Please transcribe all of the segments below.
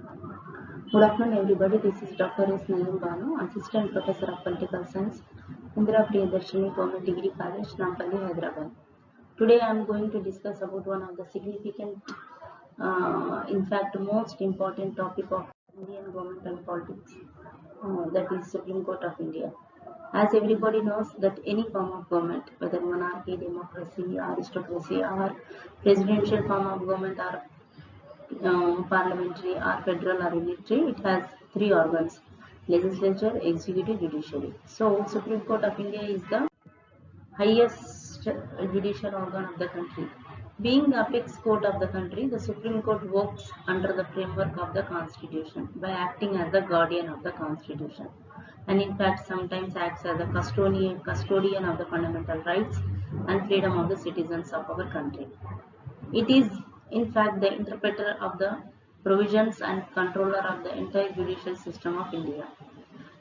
Good afternoon, everybody. This is Dr. S. Nalim Banu, Assistant Professor of Political Science, Indira Priyadarshini Government Degree College, Nampalli, Hyderabad. Today, I am going to discuss about one of the significant, in fact, most important topic of Indian government and politics, that is Supreme Court of India. As everybody knows, that any form of government, whether monarchy, democracy, aristocracy, or presidential form of government, or parliamentary or federal or unitary, it has three organs: legislature, executive, judiciary. So Supreme Court of India is the highest judicial organ of the country. Being the apex court of the country, the Supreme Court works under the framework of the Constitution by acting as the guardian of the Constitution, and in fact sometimes acts as a custodian of the fundamental rights and freedom of the citizens of our country. It is, in fact, the interpreter of the provisions and controller of the entire judicial system of India.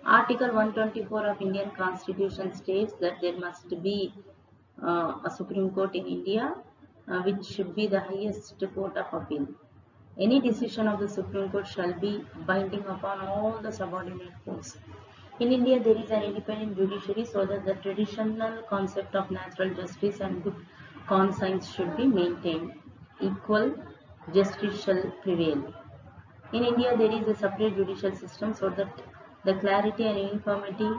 Article 124 of Indian Constitution states that there must be a Supreme Court in India, which should be the highest court of appeal. Any decision of the Supreme Court shall be binding upon all the subordinate courts. In India, there is an independent judiciary so that the traditional concept of natural justice and good conscience should be maintained. Equal justice shall prevail. In India, there is a separate judicial system so that the clarity and uniformity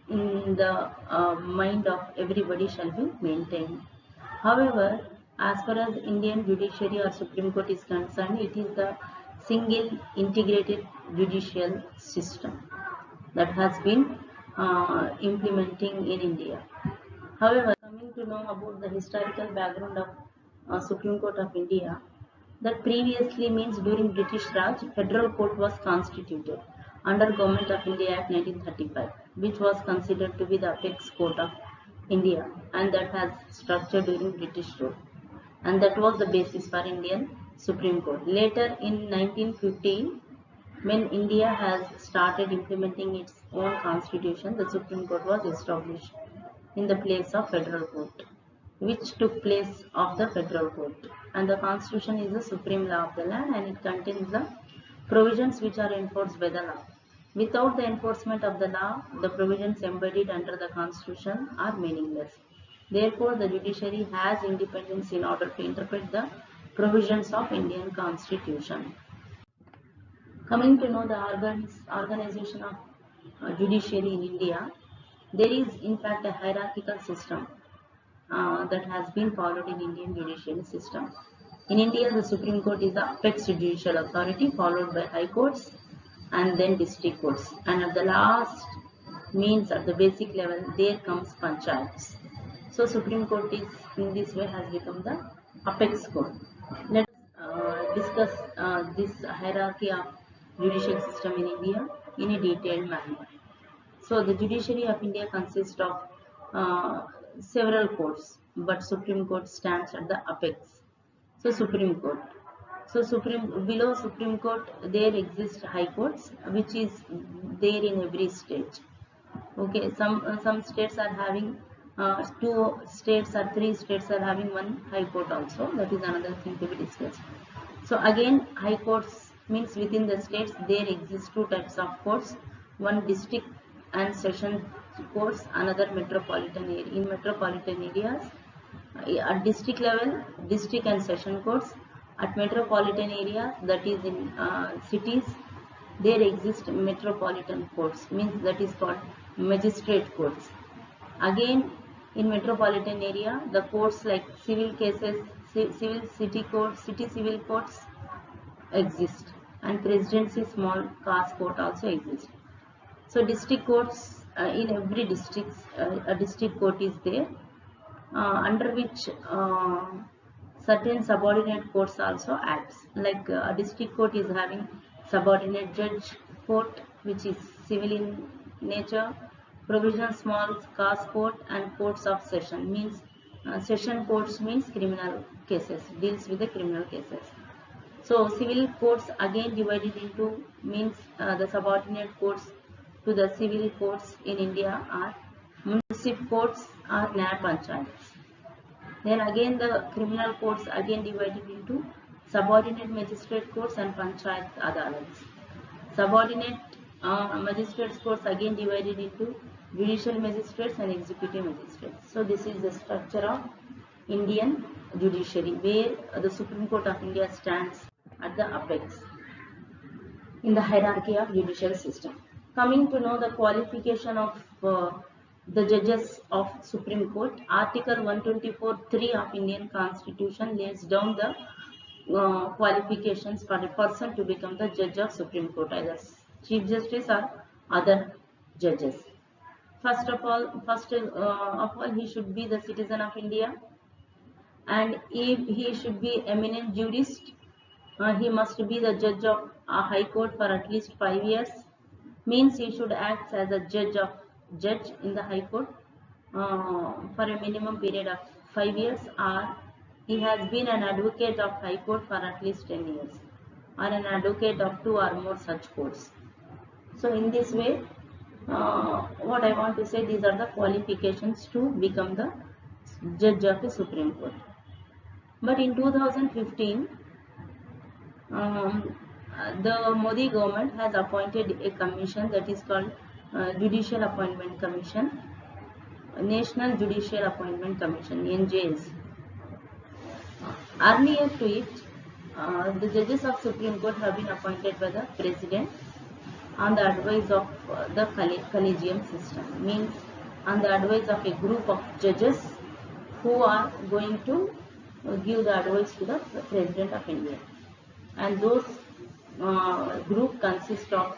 in the mind of everybody shall be maintained. However, as far as Indian judiciary or Supreme Court is concerned, it is the single integrated judicial system that has been implementing in India. However, coming to know about the historical background of Supreme Court of India, that previously means during British Raj, Federal Court was constituted under Government of India Act 1935, which was considered to be the apex court of India, and that has structured during British rule, and that was the basis for Indian Supreme Court. Later in 1915, when India has started implementing its own constitution, the Supreme Court was established in the place of Federal Court, which took place of the Federal Court. And the Constitution is the supreme law of the land, and it contains the provisions which are enforced by the law. Without the enforcement of the law, the provisions embodied under the Constitution are meaningless. Therefore, the judiciary has independence in order to interpret the provisions of Indian Constitution. Coming to know the organization of judiciary in India, there is in fact a hierarchical system that has been followed in Indian judiciary system. In India, the Supreme Court is the apex judicial authority, followed by high courts and then district courts. And at the last means at the basic level, there comes panchayats. So Supreme Court is in this way has become the apex court. Let us discuss this hierarchy of judicial system in India in a detailed manner. So the judiciary of India consists of several courts, but Supreme Court stands at the apex. So Supreme Court. So below Supreme Court there exist high courts, which is there in every state. Okay, some states are having 2 states or 3 states are having one high court also. That is another thing to be discussed. So again, high courts means within the states there exist 2 types of courts: one district and session courts, another metropolitan area. In metropolitan areas, at district level, district and session courts. At metropolitan area, that is in cities, there exist metropolitan courts, means that is called magistrate courts. Again, in metropolitan area, the courts like civil cases, civil city courts, city civil courts exist, and presidency small cause court also exists. So district courts, in every district, a district court is there, under which certain subordinate courts also acts. Like a district court is having subordinate judge court, which is civil in nature, provisional small cause court, and courts of session. Means session courts means criminal cases, deals with the criminal cases. So civil courts again divided into means the subordinate courts to the civil courts in India are municipal courts or Nyaya Panchayats. Then again the criminal courts again divided into subordinate magistrate courts and Panchayat Adalats. Subordinate magistrates courts again divided into judicial magistrates and executive magistrates. So this is the structure of Indian judiciary, where the Supreme Court of India stands at the apex in the hierarchy of judicial system. Coming to know the qualification of the judges of Supreme Court, Article 124(3) of Indian Constitution lays down the qualifications for a person to become the judge of Supreme Court, either Chief Justice or other judges. First of all, he should be the citizen of India, and if he should be eminent jurist, he must be the judge of a high court for at least 5 years. Means he should act as a judge in the high court for a minimum period of 5 years, or he has been an advocate of high court for at least 10 years, or an advocate of 2 or more such courts. So in this way, what I want to say, these are the qualifications to become the judge of the Supreme Court. But in 2015, the Modi government has appointed a commission that is called Judicial Appointment Commission, National Judicial Appointment Commission, NJS. Earlier to it, the judges of Supreme Court have been appointed by the President on the advice of the collegium system, means on the advice of a group of judges who are going to give the advice to the President of India. And those group consist of,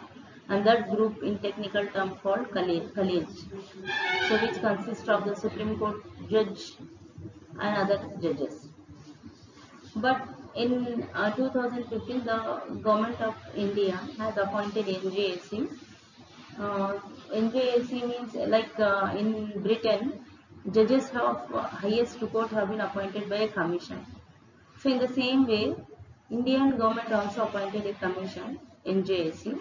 and that group in technical term called college, so which consists of the Supreme Court judge and other judges. But in 2015, the government of India has appointed NJAC. NJAC means, like in Britain, judges of highest court have been appointed by a commission. So in the same way, Indian government also appointed a commission, NJAC,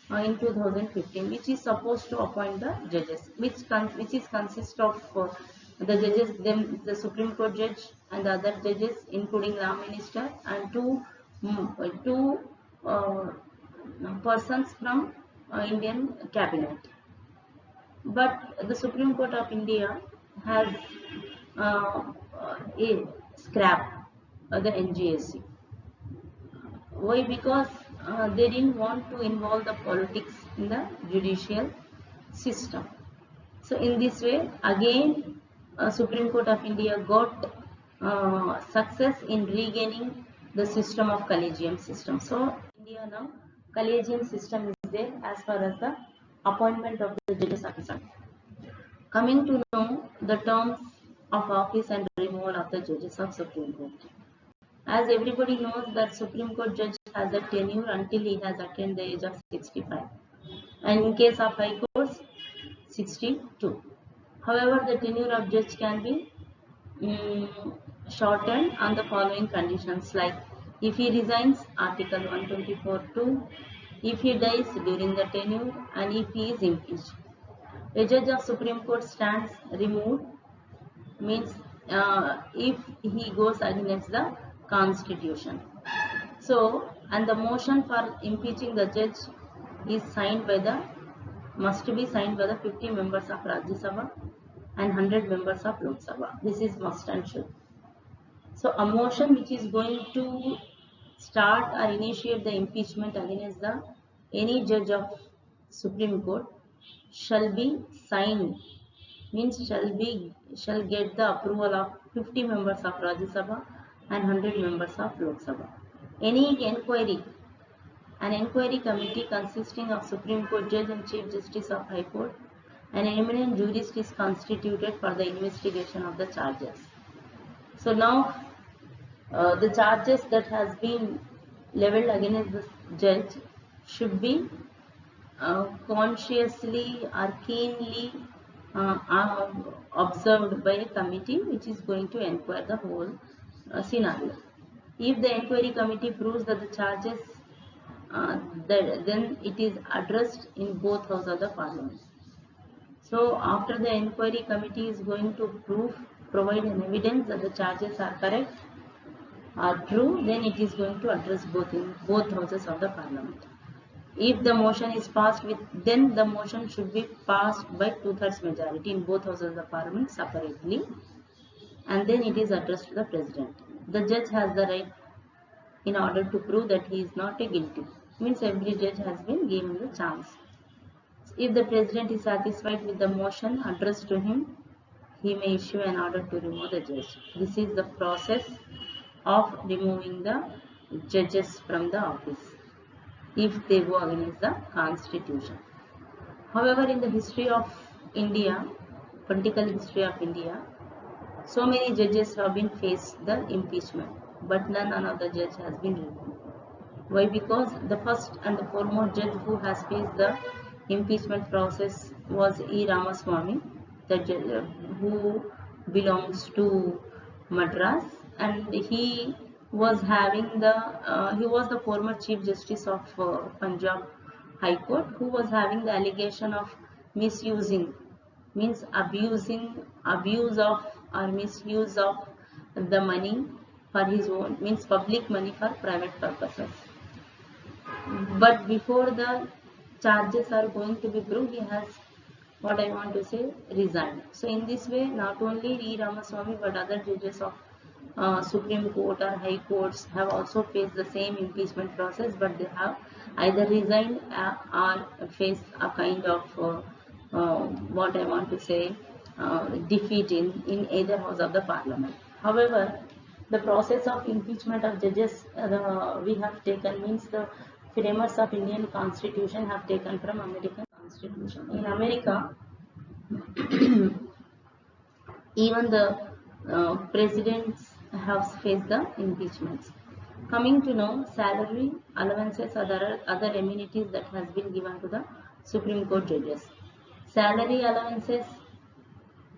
in 2015, which is supposed to appoint the judges, which is consist of the judges, the Supreme Court judge and the other judges, including the minister and two persons from Indian cabinet. But the Supreme Court of India has scrapped the NJAC. Why? Because they didn't want to involve the politics in the judicial system. So in this way, again, Supreme Court of India got success in regaining the system of collegium system. So India now, collegium system is there as far as the appointment of the judges are concerned. Coming to know the terms of office and removal of the judges of Supreme Court. As everybody knows that Supreme Court judge has a tenure until he has attained the age of 65, and in case of high courts, 62. However, the tenure of judge can be shortened on the following conditions, like if he resigns, Article 124(2), if he dies during the tenure, and if he is impeached. A judge of Supreme Court stands removed, means if he goes against the Constitution. So, and the motion for impeaching the judge is must be signed by the 50 members of Rajya Sabha and 100 members of Lok Sabha. This is must and should. So, a motion which is going to start or initiate the impeachment against any judge of Supreme Court shall be signed, means shall get the approval of 50 members of Rajya Sabha and 100 members of Lok Sabha. Any inquiry, an inquiry committee consisting of Supreme Court judge and Chief Justice of High Court, an eminent jurist is constituted for the investigation of the charges. So now the charges that has been leveled against the judge should be consciously or keenly observed by a committee which is going to inquire the whole scenario. If the inquiry committee proves that the charges, then it is addressed in both houses of the parliament. So after the inquiry committee is going to provide an evidence that the charges are correct, are true, then it is going to address both houses of the parliament. If the motion is passed with, then the motion should be passed by 2/3 majority in both houses of the parliament separately, and then it is addressed to the president. The judge has the right in order to prove that he is not a guilty. Means every judge has been given the chance. If the president is satisfied with the motion addressed to him, he may issue an order to remove the judge. This is the process of removing the judges from the office if they go against the constitution. However, in the history of India, political history of India, so many judges have been faced the impeachment, but none of the judge has been removed. Why? Because the first and the foremost judge who has faced the impeachment process was E. Ramaswamy, the judge who belongs to Madras, and he was the former Chief Justice of Punjab High Court, who was having the allegation of misusing, means abuse of or misuse of the money for his own, means public money for private purposes. But before the charges are going to be proved, he has, what I want to say, resigned. So in this way, not only E. Ramaswamy but other judges of Supreme Court or High Courts have also faced the same impeachment process, but they have either resigned or faced a kind of what I want to say, defeat in either house of the parliament. However, the process of impeachment of judges we have taken, means the framers of Indian Constitution have taken from American Constitution. In America, even the presidents have faced the impeachments. Coming to know salary, allowances, other amenities that has been given to the Supreme Court judges. Salary allowances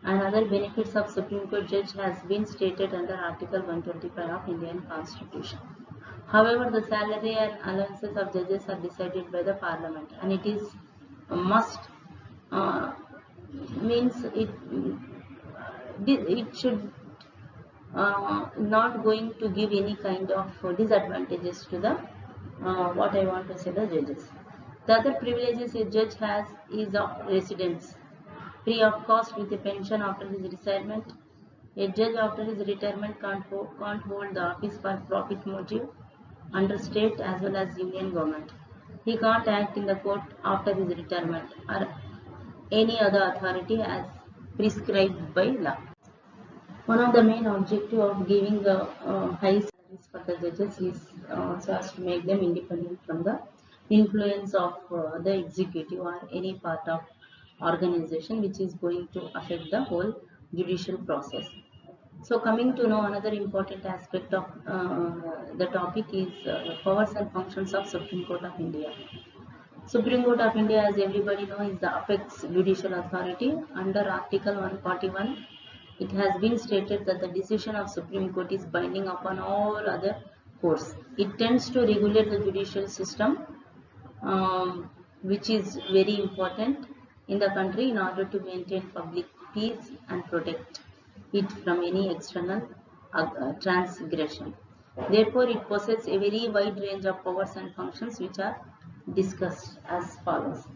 and other benefits of Supreme Court judge has been stated under Article 125 of Indian Constitution. However, the salary and allowances of judges are decided by the Parliament, and it is a must, means it should not going to give any kind of disadvantages to the what I want to say, the judges. The other privileges a judge has is of residence, free of cost with a pension after his retirement. A judge after his retirement can't hold the office for profit motive under state as well as union government. He can't act in the court after his retirement or any other authority as prescribed by law. One of the main objectives of giving the high salaries for the judges is so as to make them independent from the influence of the executive or any part of organization which is going to affect the whole judicial process. So coming to know another important aspect of the topic is powers and functions of Supreme Court of India. Supreme Court of India, as everybody knows, is the apex judicial authority. Under Article 141, it has been stated that the decision of Supreme Court is binding upon all other courts. It tends to regulate the judicial system, which is very important in the country in order to maintain public peace and protect it from any external transgression. Therefore, it possesses a very wide range of powers and functions which are discussed as follows.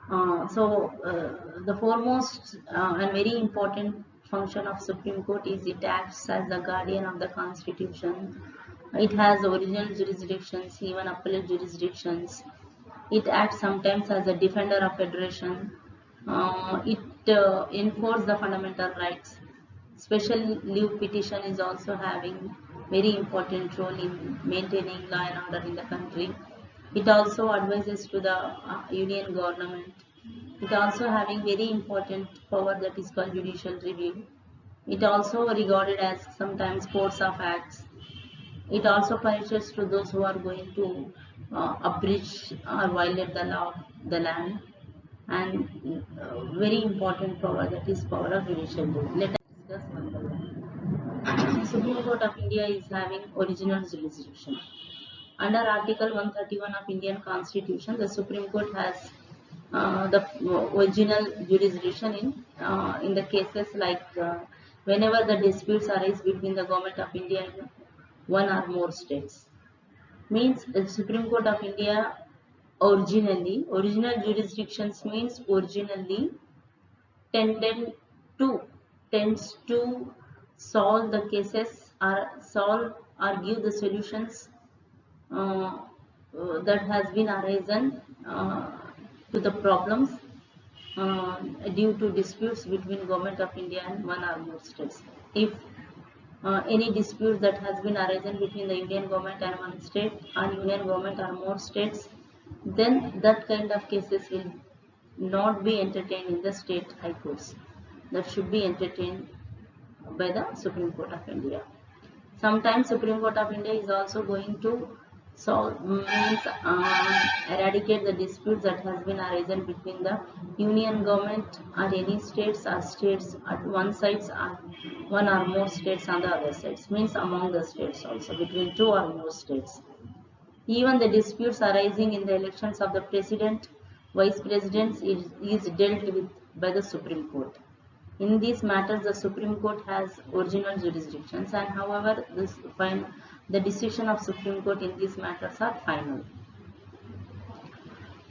The foremost and very important function of Supreme Court is it acts as the guardian of the Constitution. It has original jurisdictions, even appellate jurisdictions. It acts sometimes as a defender of federation. It enforces the fundamental rights. Special leave petition is also having very important role in maintaining law and order in the country. It also advises to the union government. It also having very important power that is called judicial review. It also regarded as sometimes courts of acts. It also punishes to those who are going to abridge or violate the law of the land. And very important power, that is power of judicial review. Let us discuss one by one. Supreme Court of India is having original jurisdiction. Under Article 131 of Indian Constitution, the Supreme Court has the original jurisdiction in the cases like whenever the disputes arise between the Government of India and one or more states. Means the Supreme Court of India original jurisdictions means originally tended to tends to solve the cases or solve or give the solutions that has been arisen to the problems uh, due to disputes between Government of India and one or more states. If any dispute that has been arisen between the Indian government and one state and Union government or more states, then that kind of cases will not be entertained in the state high courts. That should be entertained by the Supreme Court of India. Sometimes Supreme Court of India is also going to solve means eradicate the disputes that has been arisen between the union government or any states or states at one sides or one or more states on the other sides, means among the states also between two or more states. Even the disputes arising in the elections of the president, vice presidents is dealt with by the Supreme Court. In these matters, the Supreme Court has original jurisdictions, and however, the decision of Supreme Court in these matters are final.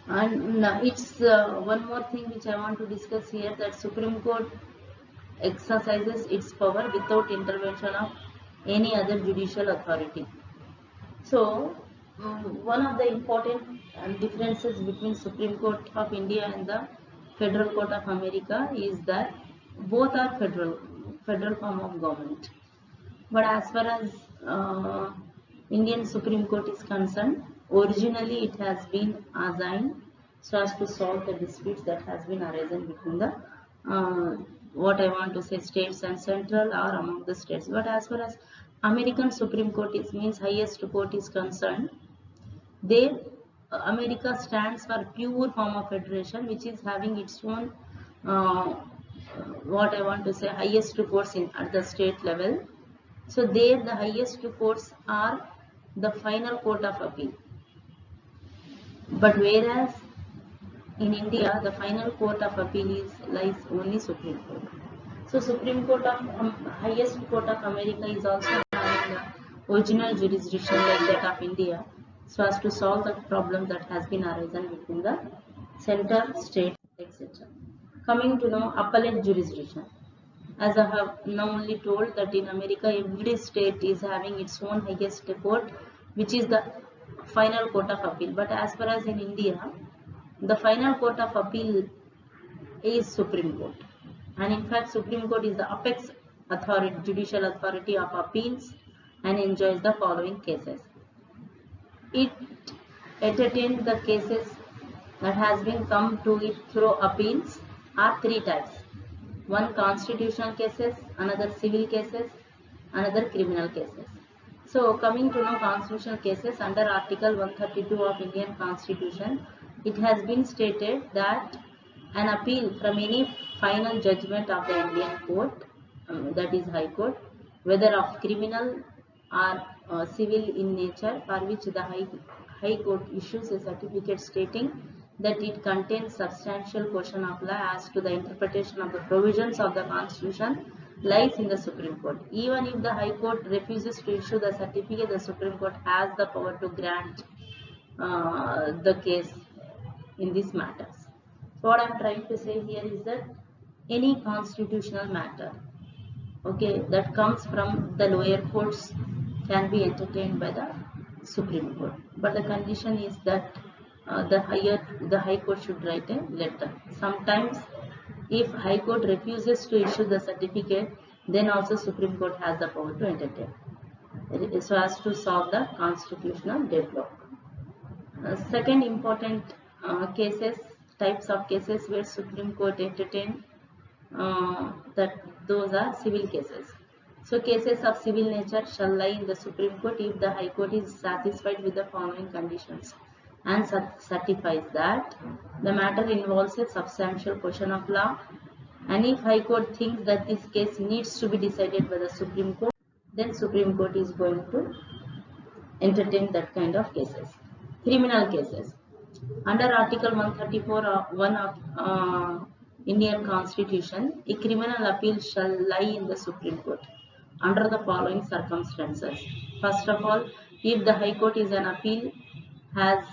And it's one more thing which I want to discuss here, that Supreme Court exercises its power without intervention of any other judicial authority. So, one of the important differences between Supreme Court of India and the Federal Court of America is that both are federal form of government. But as far as Indian Supreme Court is concerned, originally it has been assigned so as to solve the disputes that has been arisen between the what I want to say states and central or among the states. But as far as American Supreme Court is means highest court is concerned, there America stands for pure form of federation, which is having its own what I want to say highest courts at the state level. So there the highest courts are the final court of appeal. But whereas in India the final court of appeal lies only Supreme Court. So Supreme Court of highest court of America is also having the original jurisdiction like that of India, so as to solve the problem that has been arisen between the center, state, etc. Coming to know appellate jurisdiction. As I have now only told that in America every state is having its own highest court, which is the final court of appeal. But as far as in India, the final court of appeal is Supreme Court. And in fact, Supreme Court is the apex authority, judicial authority of appeals, and enjoys the following cases. It entertains the cases that has been come to it through appeals are three types. One constitutional cases, another civil cases, another criminal cases. So coming to know constitutional cases, under Article 132 of Indian Constitution, it has been stated that an appeal from any final judgment of the Indian court, that is High Court, whether of criminal or civil in nature, for which the High Court issues a certificate stating that it contains substantial question of law as to the interpretation of the provisions of the Constitution, lies in the Supreme Court. Even if the High Court refuses to issue the certificate, the Supreme Court has the power to grant the case in these matters. So what I am trying to say here is that any constitutional matter, okay, that comes from the lower courts can be entertained by the Supreme Court. But the condition is that the High Court should write a letter. Sometimes if High Court refuses to issue the certificate, then also Supreme Court has the power to entertain, so as to solve the constitutional deadlock. Second important types of cases where Supreme Court entertain, that those are civil cases. So cases of civil nature shall lie in the Supreme Court if the High Court is satisfied with the following conditions and certifies that the matter involves a substantial question of law, and if High Court thinks that this case needs to be decided by the Supreme Court, then Supreme Court is going to entertain that kind of cases. Criminal cases. Under Article 134(1) of Indian Constitution, a criminal appeal shall lie in the Supreme Court under the following circumstances. First of all, if the High Court is an appeal has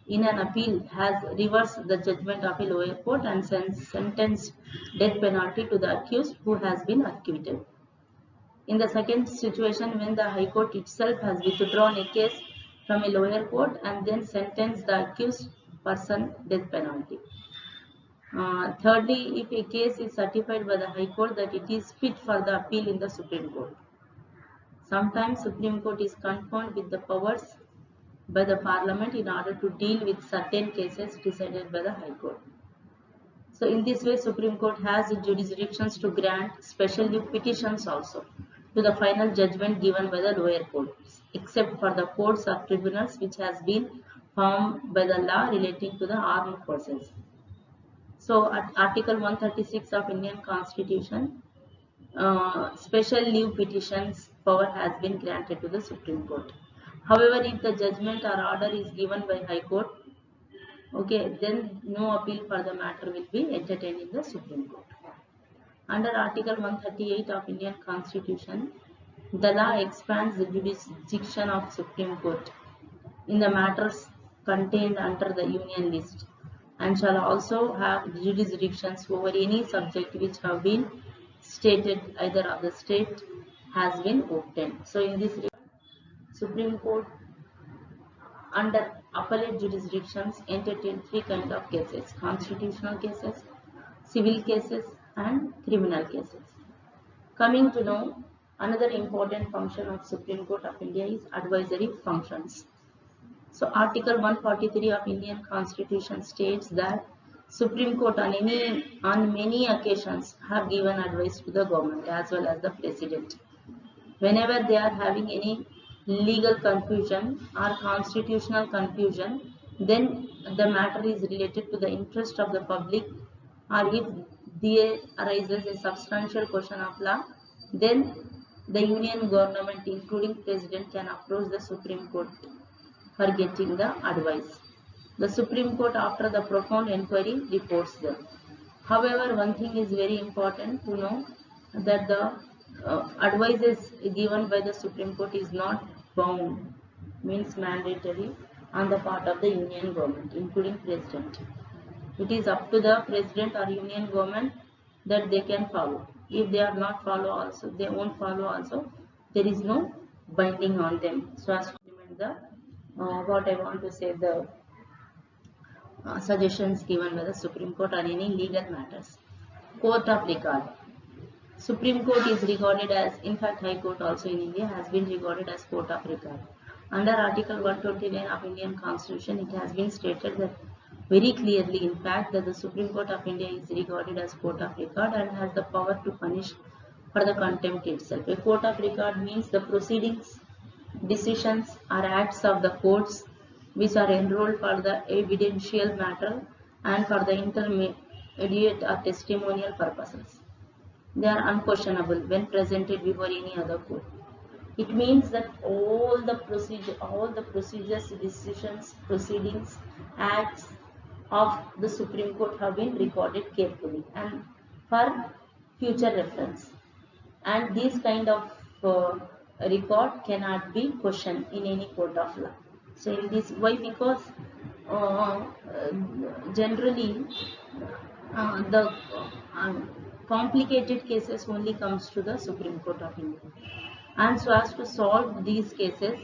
in an appeal has reversed the judgment of a lower court and sentenced death penalty to the accused who has been acquitted. In the second situation, when the High Court itself has withdrawn a case from a lower court and then sentenced the accused person death penalty. Thirdly, if a case is certified by the High Court that it is fit for the appeal in the Supreme Court. Sometimes Supreme Court is confirmed with the powers by the Parliament in order to deal with certain cases decided by the High Court. So in this way, Supreme Court has jurisdictions to grant special leave petitions also to the final judgment given by the lower courts, except for the courts or tribunals which has been formed by the law relating to the armed forces. So at Article 136 of Indian Constitution, special leave petitions power has been granted to the Supreme Court. However, if the judgment or order is given by High Court, okay, then no appeal for the matter will be entertained in the Supreme Court. Under Article 138 of Indian Constitution, the law expands the jurisdiction of Supreme Court in the matters contained under the Union list and shall also have jurisdictions over any subject which have been stated either of the state has been obtained. So in this regard, Supreme Court under appellate jurisdictions entertain three kinds of cases: constitutional cases, civil cases, and criminal cases. Coming to know, another important function of Supreme Court of India is advisory functions. So Article 143 of Indian Constitution states that Supreme Court on many occasions have given advice to the government as well as the President. Whenever they are having any legal confusion or constitutional confusion, then the matter is related to the interest of the public, or if there arises a substantial question of law, then the Union government including President can approach the Supreme Court for getting the advice. The Supreme Court, after the profound inquiry, reports them. However, one thing is very important to know, that the advices given by the Supreme Court is not bound, means mandatory on the part of the Union government, including President. It is up to the President or Union government that they can follow. If they are not follow also, they won't follow also, there is no binding on them. So as to implement the what I want to say, the suggestions given by the Supreme Court on any legal matters. Court of record. Supreme Court is regarded as, in fact High Court also in India has been regarded as court of record. Under Article 129 of Indian Constitution, it has been stated that very clearly, in fact, that the Supreme Court of India is regarded as court of record and has the power to punish for the contempt itself. A court of record means the proceedings, decisions or acts of the courts which are enrolled for the evidential matter and for the intermediate or testimonial purposes. They are unquestionable when presented before any other court. It means that all the procedures, decisions, proceedings, acts of the Supreme Court have been recorded carefully and for future reference. And this kind of record cannot be questioned in any court of law. So in this, why? Because generally the complicated cases only comes to the Supreme Court of India, and so as to solve these cases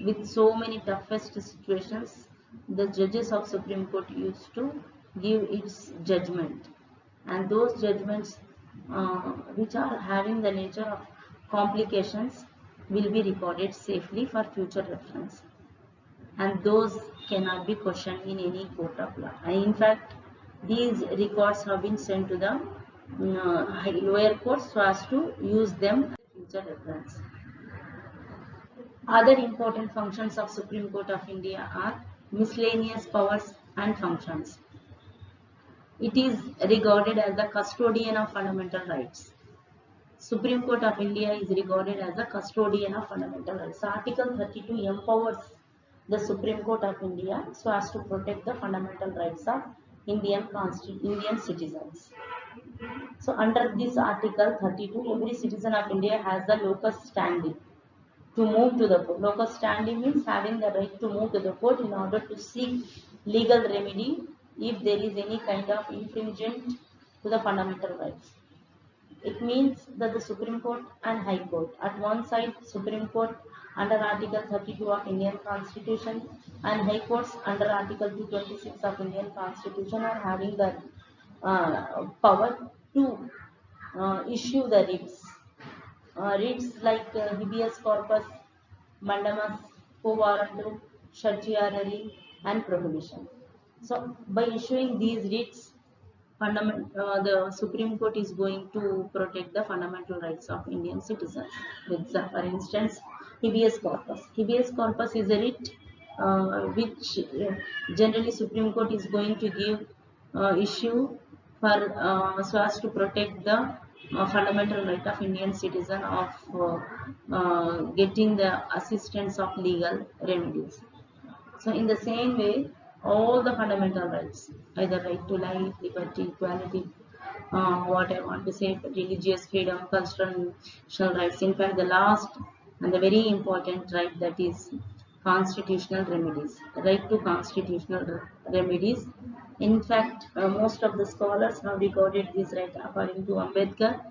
with so many toughest situations, the judges of Supreme Court used to give its judgment, and those judgments which are having the nature of complications will be recorded safely for future reference, and those cannot be questioned in any court of law. And in fact, these records have been sent to the lower courts so as to use them for future reference. Other important functions of Supreme Court of India are miscellaneous powers and functions. It is regarded as the custodian of fundamental rights. Supreme Court of India is regarded as the custodian of fundamental rights. Article 32 empowers the Supreme Court of India so as to protect the fundamental rights of Indian citizens. So under this Article 32, every citizen of India has the locus standi to move to the court. Locus standi means having the right to move to the court in order to seek legal remedy if there is any kind of infringement to the fundamental rights. It means that the Supreme Court and High Court, at one side Supreme Court under Article 32 of Indian Constitution and High Courts under Article 226 of Indian Constitution are having the power to issue the writs. Writs like habeas corpus, mandamus, quo warranto, certiorari and prohibition. So by issuing these writs, the Supreme Court is going to protect the fundamental rights of Indian citizens. With, for instance, habeas corpus. Habeas corpus is a writ which generally Supreme Court is going to give issue for so as to protect the fundamental right of Indian citizen of getting the assistance of legal remedies. So in the same way, all the fundamental rights, either right to life, liberty, equality, what I want to say, religious freedom, constitutional rights. In fact, the last and the very important right, that is constitutional remedies, right to constitutional remedies. In fact, most of the scholars have recorded this right according to Ambedkar.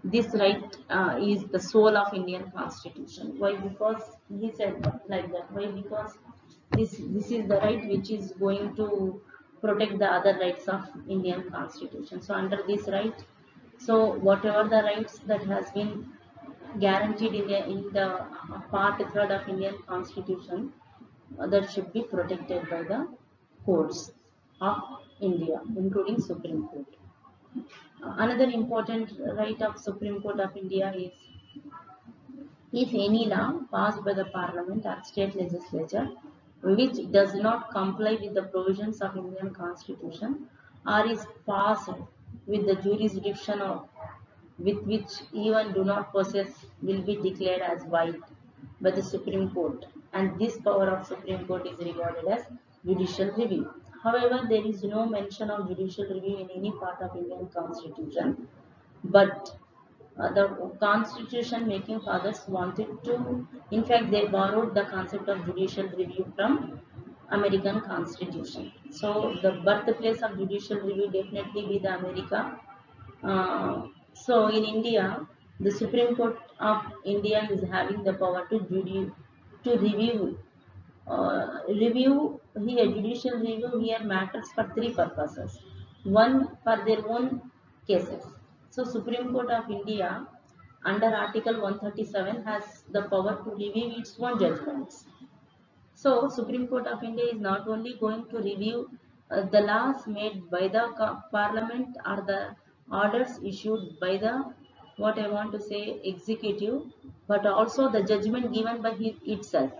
This right is the soul of Indian Constitution. Why? Because he said like that. Why? Because this is the right which is going to protect the other rights of Indian Constitution. So under this right, so whatever the rights that has been guaranteed in the part 3rd of Indian Constitution, that should be protected by the courts of India, including Supreme Court. Another important right of Supreme Court of India is, if any law passed by the Parliament or state legislature which does not comply with the provisions of Indian Constitution or is passed with the jurisdiction of with which even do not possess will be declared as void by the Supreme Court, and this power of Supreme Court is regarded as judicial review. However, there is no mention of judicial review in any part of Indian Constitution, but the constitution making fathers wanted to, in fact they borrowed the concept of judicial review from American Constitution. So the birthplace of judicial review definitely be the America. So in India, the Supreme Court of India is having the power to review. Review here, judicial review here matters for three purposes. One, for their own cases. So Supreme Court of India under Article 137 has the power to review its own judgments. So Supreme Court of India is not only going to review the laws made by the Parliament or the orders issued by the, what I want to say, executive, but also the judgment given by itself.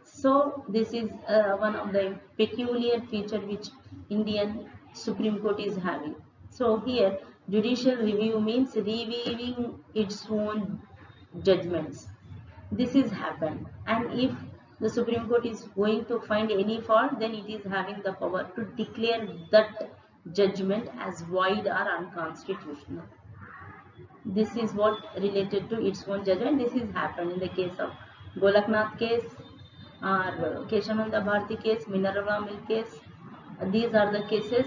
So this is one of the peculiar feature which Indian Supreme Court is having. So here judicial review means reviewing its own judgments. This is happened, and if the Supreme Court is going to find any fault, then it is having the power to declare that judgment as void or unconstitutional. This is what related to its own judgment. This is happened in the case of Golaknath case or Keshananda Bharti case, Minerva Mill case. These are the cases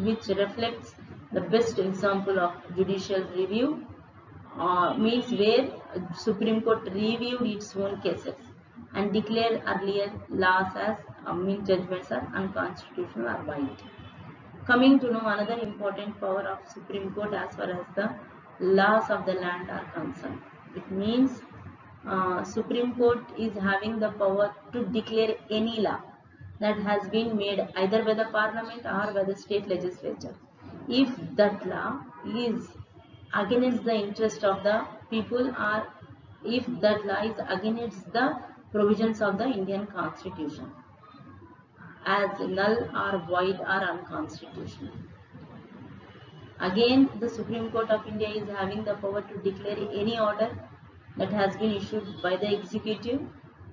which reflects the best example of judicial review, means where Supreme Court reviewed its own cases and declared earlier laws as judgments are unconstitutional or void. Coming to know another important power of Supreme Court as far as the laws of the land are concerned. It means Supreme Court is having the power to declare any law that has been made either by the Parliament or by the state legislature. If that law is against the interest of the people, or if that law is against the provisions of the Indian Constitution, as null or void or unconstitutional. Again, the Supreme Court of India is having the power to declare any order that has been issued by the executive,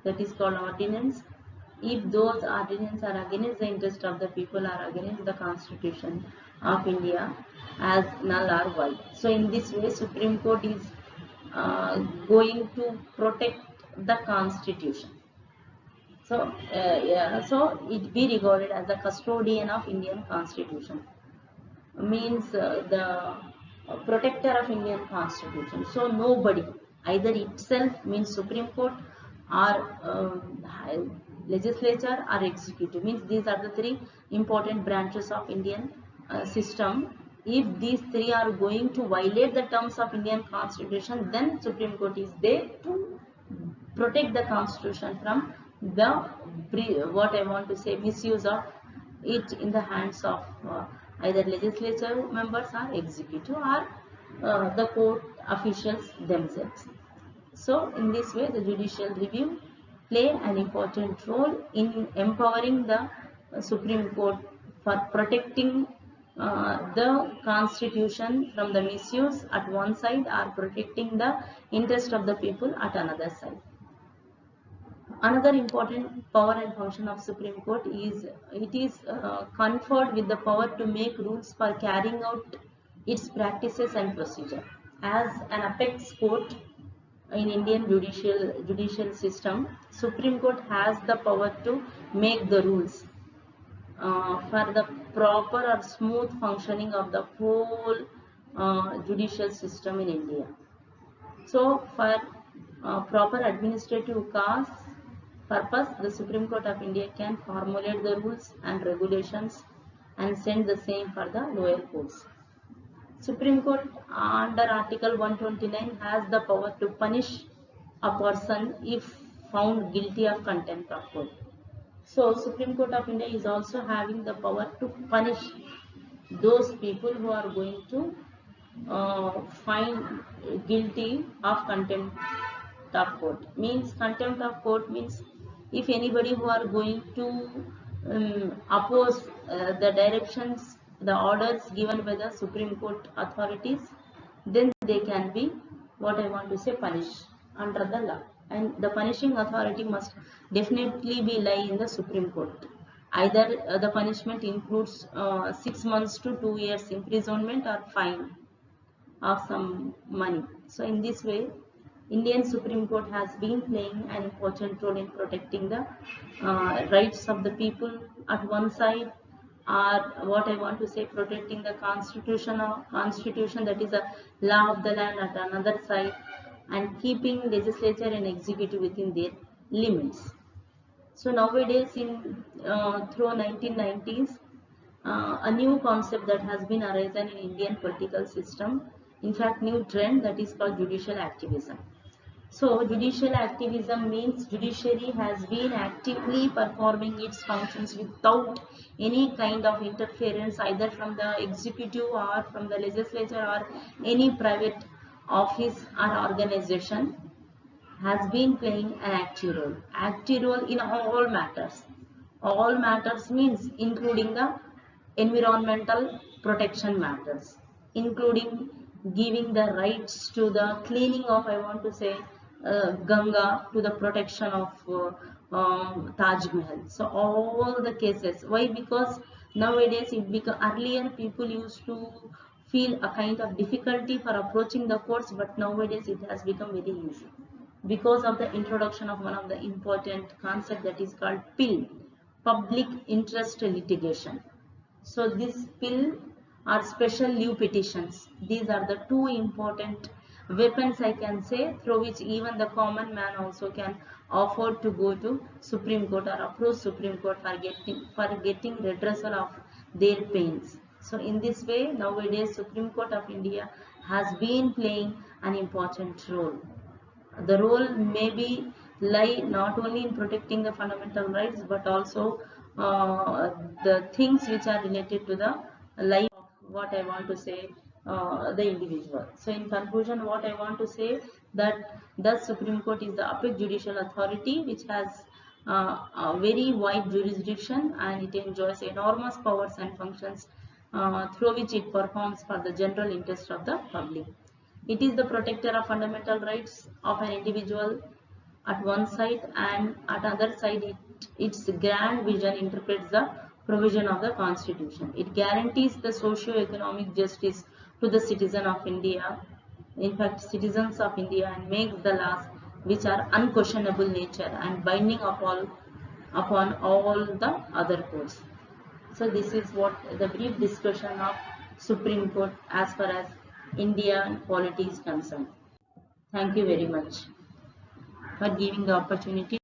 that is called ordinance, if those ordinances are against the interest of the people or against the Constitution of India, as null or void. So in this way, Supreme Court is going to protect the Constitution. So it be regarded as the custodian of Indian Constitution, means the protector of Indian Constitution. So nobody, either itself means Supreme Court or legislature or executive, means these are the three important branches of Indian system. If these three are going to violate the terms of Indian Constitution, then Supreme Court is there to protect the Constitution from the what I want to say misuse of it in the hands of either legislature members or executive or the court officials themselves. So in this way, the judicial review play an important role in empowering the Supreme Court for protecting the Constitution from the misuse at one side or protecting the interest of the people at another side. Another important power and function of Supreme Court is it is conferred with the power to make rules for carrying out its practices and procedure. As an apex court in Indian judicial system, Supreme Court has the power to make the rules for the proper or smooth functioning of the whole judicial system in India. So for proper administrative cause purpose, the Supreme Court of India can formulate the rules and regulations and send the same for the lower courts. Supreme Court under Article 129 has the power to punish a person if found guilty of contempt of court. So Supreme Court of India is also having the power to punish those people who are going to find guilty of contempt of court. Means contempt of court means if anybody who are going to oppose the directions, the orders given by the Supreme Court authorities, then they can be, what I want to say, punished under the law. And the punishing authority must definitely be lie in the Supreme Court. Either the punishment includes 6 months to 2 years imprisonment or fine of some money. So in this way, Indian Supreme Court has been playing an important role in protecting the rights of the people at one side, or what I want to say, protecting the constitution that is a law of the land at another side, and keeping legislature and executive within their limits. So nowadays, in through 1990s, a new concept that has been arisen in Indian political system, in fact new trend, that is called judicial activism. So judicial activism means judiciary has been actively performing its functions without any kind of interference either from the executive or from the legislature or any private office or organization, has been playing an active role in all matters. All matters means including the environmental protection matters, including giving the rights to the cleaning of, I want to say, Ganga, to the protection of Taj Mahal. So all the cases. Why? Because nowadays earlier people used to feel a kind of difficulty for approaching the courts, but nowadays it has become very easy because of the introduction of one of the important concept that is called PIL, public interest litigation. So this PIL are special leave petitions. These are the two important weapons, I can say, through which even the common man also can afford to go to Supreme Court or approach Supreme Court for getting redressal of their pains. So in this way, nowadays Supreme Court of India has been playing an important role. The role may be lie not only in protecting the fundamental rights, but also the things which are related to the life of, what I want to say, the individual. So in conclusion, what I want to say, that the Supreme Court is the apex judicial authority which has a very wide jurisdiction, and it enjoys enormous powers and functions through which it performs for the general interest of the public. It is the protector of fundamental rights of an individual at one side, and at other side its grand vision interprets the provision of the Constitution. It guarantees the socio-economic justice to the citizen of India, in fact citizens of India, and makes the laws which are unquestionable nature and binding of all upon all the other courts. So this is what the brief discussion of Supreme Court as far as Indian polity is concerned. Thank you very much for giving the opportunity.